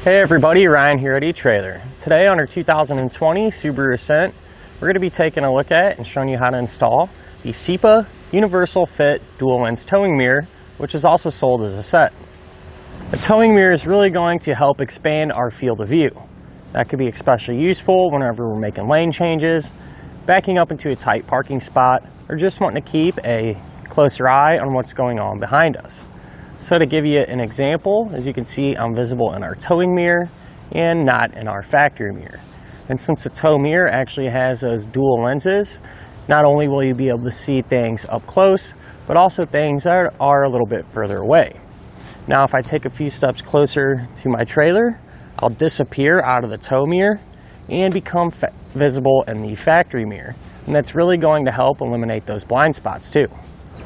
Hey everybody, Ryan here at eTrailer. Today on our 2020 Subaru Ascent, we're going to be taking a look at and showing you how to install the CIPA Universal Fit Dual Lens Towing Mirror, which is also sold as a set. The towing mirror is really going to help expand our field of view. That could be especially useful whenever we're making lane changes, backing up into a tight parking spot, or just wanting to keep a closer eye on what's going on behind us. So to give you an example, as you can see, I'm visible in our towing mirror and not in our factory mirror. And since the tow mirror actually has those dual lenses, not only will you be able to see things up close, but also things that are a little bit further away. Now, if I take a few steps closer to my trailer, I'll disappear out of the tow mirror and become visible in the factory mirror. And that's really going to help eliminate those blind spots too.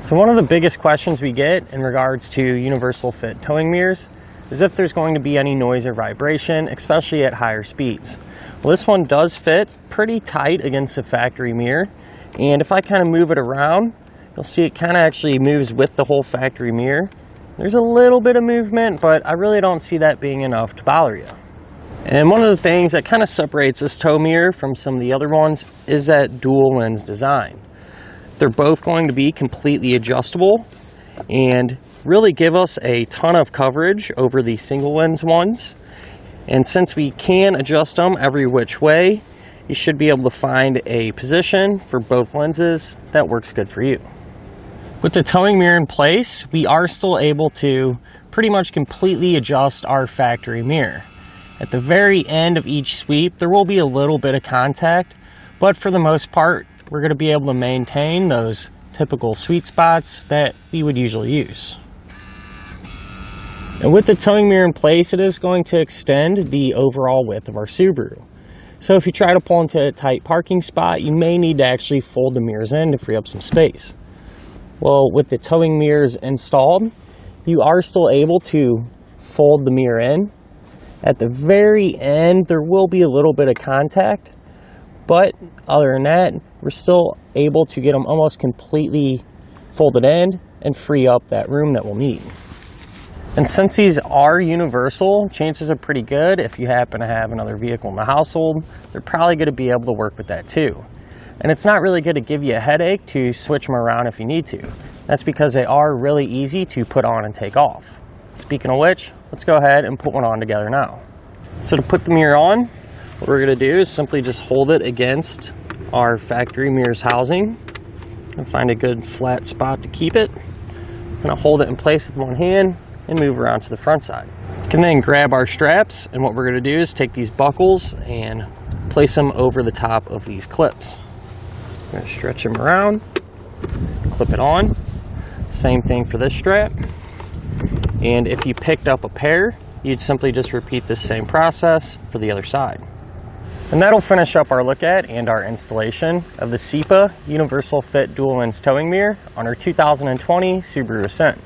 So one of the biggest questions we get in regards to universal fit towing mirrors is if there's going to be any noise or vibration, especially at higher speeds. Well, this one does fit pretty tight against the factory mirror, and if I kind of move it around, you'll see it kind of actually moves with the whole factory mirror. There's a little bit of movement, but I really don't see that being enough to bother you. And one of the things that kind of separates this tow mirror from some of the other ones is that dual lens design. They're both going to be completely adjustable and really give us a ton of coverage over the single lens ones. And since we can adjust them every which way, you should be able to find a position for both lenses that works good for you. With the towing mirror in place, we are still able to pretty much completely adjust our factory mirror. At the very end of each sweep, there will be a little bit of contact, but for the most part, we're going to be able to maintain those typical sweet spots that we would usually use. And with the towing mirror in place, it is going to extend the overall width of our Subaru. So if you try to pull into a tight parking spot, you may need to actually fold the mirrors in to free up some space. Well, with the towing mirrors installed, you are still able to fold the mirror in. At the very end, there will be a little bit of contact, but other than that, we're still able to get them almost completely folded in and free up that room that we'll need. And since these are universal, chances are pretty good if you happen to have another vehicle in the household, they're probably going to be able to work with that too. And it's not really going to give you a headache to switch them around if you need to. That's because they are really easy to put on and take off. Speaking of which, let's go ahead and put one on together now. So to put the mirror on, what we're going to do is simply just hold it against our factory mirror's housing and find a good flat spot to keep it. I'm going to hold it in place with one hand and move around to the front side. You can then grab our straps, and what we're going to do is take these buckles and place them over the top of these clips. I'm going to stretch them around, clip it on. Same thing for this strap. And if you picked up a pair, you'd simply just repeat the same process for the other side. And that'll finish up our look at and our installation of the CIPA Universal Fit Dual Lens Towing Mirror on our 2020 Subaru Ascent.